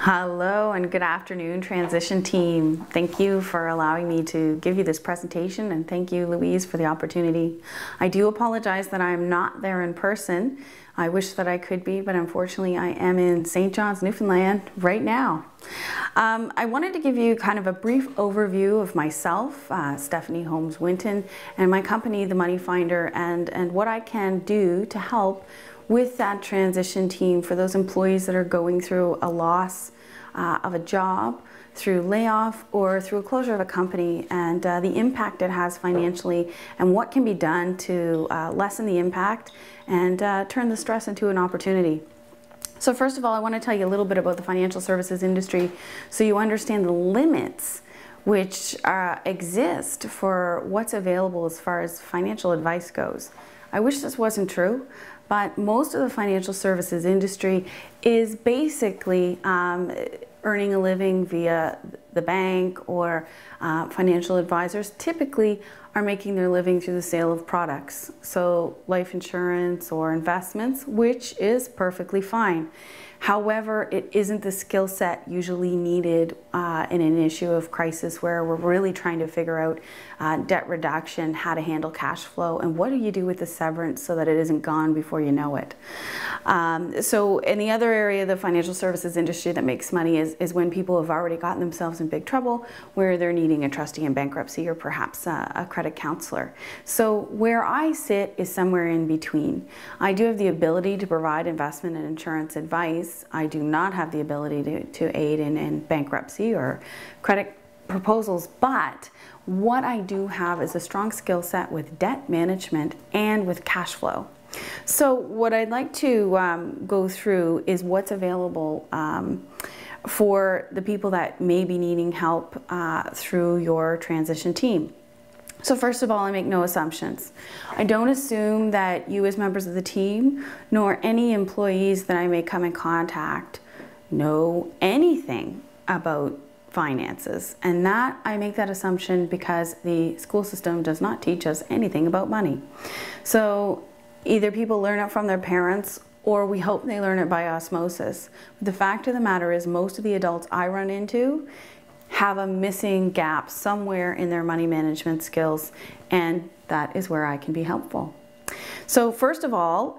Hello and good afternoon, transition team. Thank you for allowing me to give you this presentation, and thank you, Louise, for the opportunity. I do apologize that I'm not there in person. I wish that I could be, but unfortunately I am in St. John's, Newfoundland right now. I wanted to give you kind of a brief overview of myself, Stephanie Holmes Winton, and my company, The Money Finder, and what I can do to help with that transition team for those employees that are going through a loss of a job, through layoff, or through a closure of a company, and the impact it has financially, and what can be done to lessen the impact and turn the stress into an opportunity. So first of all, I want to tell you a little bit about the financial services industry so you understand the limits which exist for what's available as far as financial advice goes. I wish this wasn't true, but most of the financial services industry is basically earning a living via the bank, or financial advisors typically are making their living through the sale of products. So life insurance or investments, which is perfectly fine. However, it isn't the skill set usually needed in an issue of crisis where we're really trying to figure out debt reduction, how to handle cash flow, and what do you do with the severance so that it isn't gone before you know it. So in the other area of the financial services industry that makes money is when people have already gotten themselves in big trouble, where they're needing a trustee in bankruptcy or perhaps a credit counselor. So where I sit is somewhere in between. I do have the ability to provide investment and insurance advice. I do not have the ability to aid in bankruptcy or credit proposals, but what I do have is a strong skill set with debt management and with cash flow. So what I'd like to go through is what's available for the people that may be needing help through your transition team. So first of all, I make no assumptions. I don't assume that you as members of the team, nor any employees that I may come in contact, know anything about finances. And that, I make that assumption because the school system does not teach us anything about money. So either people learn it from their parents, or we hope they learn it by osmosis. But the fact of the matter is, most of the adults I run into have a missing gap somewhere in their money management skills, and that is where I can be helpful. So first of all,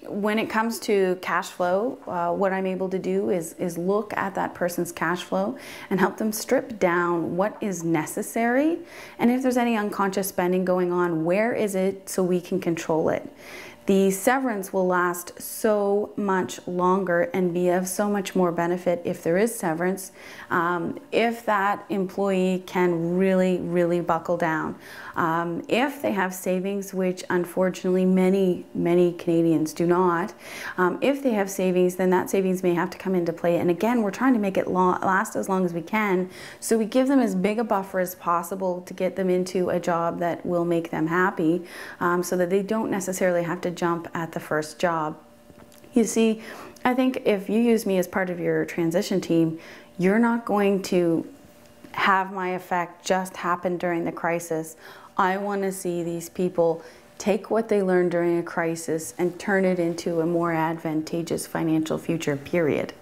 when it comes to cash flow, what I'm able to do is look at that person's cash flow and help them strip down what is necessary, and if there's any unconscious spending going on, where is it so we can control it. The severance will last so much longer and be of so much more benefit if there is severance, if that employee can really buckle down. If they have savings, which unfortunately many Canadians do not, if they have savings, then that savings may have to come into play. And again, we're trying to make it last as long as we can, so we give them as big a buffer as possible to get them into a job that will make them happy, so that they don't necessarily have to jump at the first job. You see, I think if you use me as part of your transition team, you're not going to have my effect just happen during the crisis. I want to see these people take what they learned during a crisis and turn it into a more advantageous financial future, period.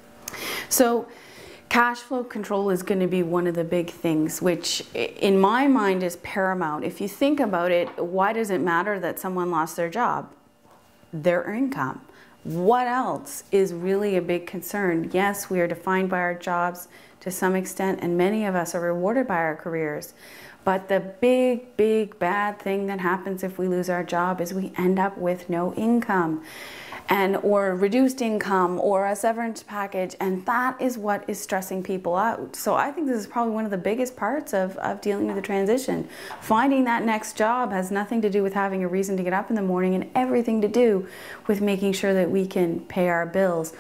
So cash flow control is going to be one of the big things, which in my mind is paramount. If you think about it, why does it matter that someone lost their job? Their income. What else is really a big concern? Yes, we are defined by our jobs to some extent, and many of us are rewarded by our careers. But the big bad thing that happens if we lose our job is we end up with no income, or reduced income, or a severance package, and that is what is stressing people out. So I think this is probably one of the biggest parts of dealing with the transition. Finding that next job has nothing to do with having a reason to get up in the morning, and everything to do with making sure that we can pay our bills.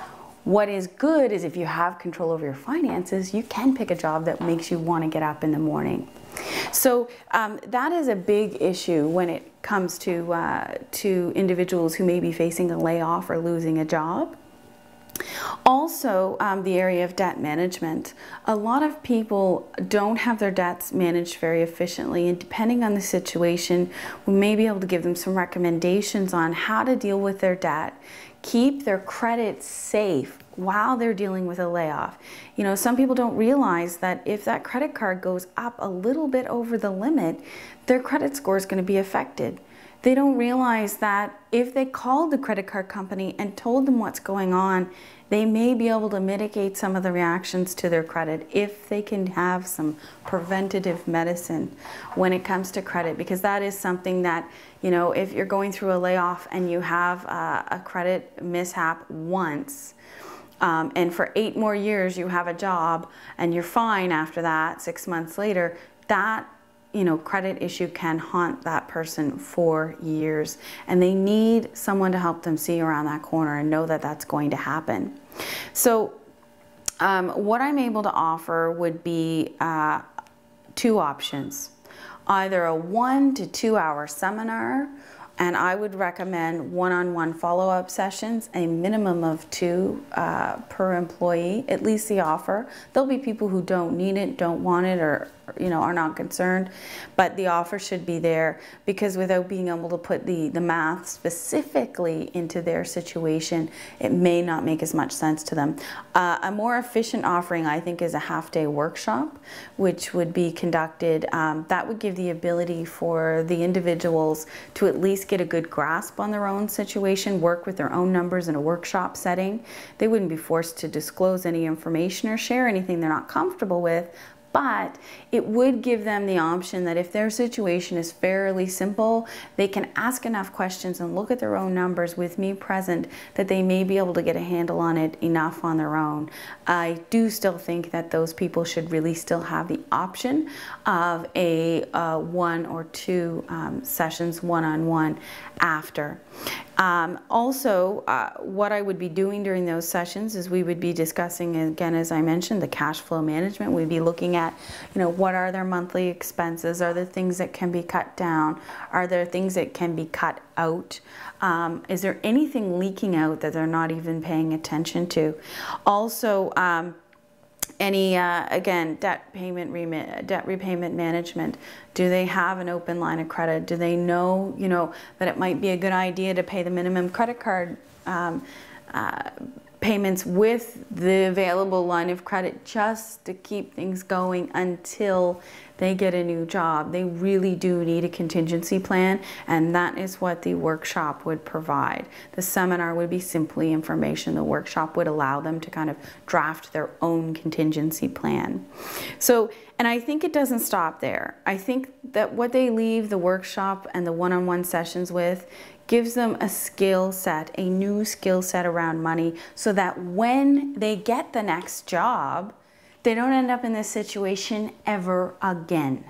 What is good is if you have control over your finances, you can pick a job that makes you want to get up in the morning. So that is a big issue when it comes to individuals who may be facing a layoff or losing a job. Also, the area of debt management. A lot of people don't have their debts managed very efficiently, and depending on the situation, we may be able to give them some recommendations on how to deal with their debt, keep their credit safe while they're dealing with a layoff. You know, some people don't realize that if that credit card goes up a little bit over the limit, their credit score is going to be affected. They don't realize that if they called the credit card company and told them what's going on, they may be able to mitigate some of the reactions to their credit if they can have some preventative medicine when it comes to credit, because that is something that, you know, if you're going through a layoff and you have a credit mishap once, and for 8 more years you have a job and you're fine after that, 6 months later, that, you know, credit issue can haunt that person for years, and they need someone to help them see around that corner and know that that's going to happen. So what I'm able to offer would be 2 options, either a 1 to 2 hour seminar, and I would recommend one-on-one follow-up sessions, a minimum of 2 per employee, at least the offer. There'll be people who don't need it, don't want it, or you know, are not concerned, but the offer should be there, because without being able to put the math specifically into their situation, it may not make as much sense to them. A more efficient offering, I think, is a half-day workshop, which would be conducted. That would give the ability for the individuals to at least get a good grasp on their own situation, work with their own numbers in a workshop setting. They wouldn't be forced to disclose any information or share anything they're not comfortable with, but it would give them the option that if their situation is fairly simple, they can ask enough questions and look at their own numbers with me present that they may be able to get a handle on it enough on their own. I do still think that those people should really still have the option of a 1 or 2 sessions one-on-one after. Also, what I would be doing during those sessions is we would be discussing, again, as I mentioned, the cash flow management. We'd be looking at, you know, what are their monthly expenses? Are there things that can be cut down? Are there things that can be cut out? Is there anything leaking out that they're not even paying attention to? Also, any, again, debt repayment management. Do they have an open line of credit? Do they know, you know, that it might be a good idea to pay the minimum credit card payments with the available line of credit just to keep things going until they get a new job? They really do need a contingency plan, and that is what the workshop would provide. The seminar would be simply information. The workshop would allow them to kind of draft their own contingency plan. So, and I think it doesn't stop there. I think that what they leave the workshop and the one-on-one sessions with gives them a skill set, a new skill set around money, so that when they get the next job, they don't end up in this situation ever again.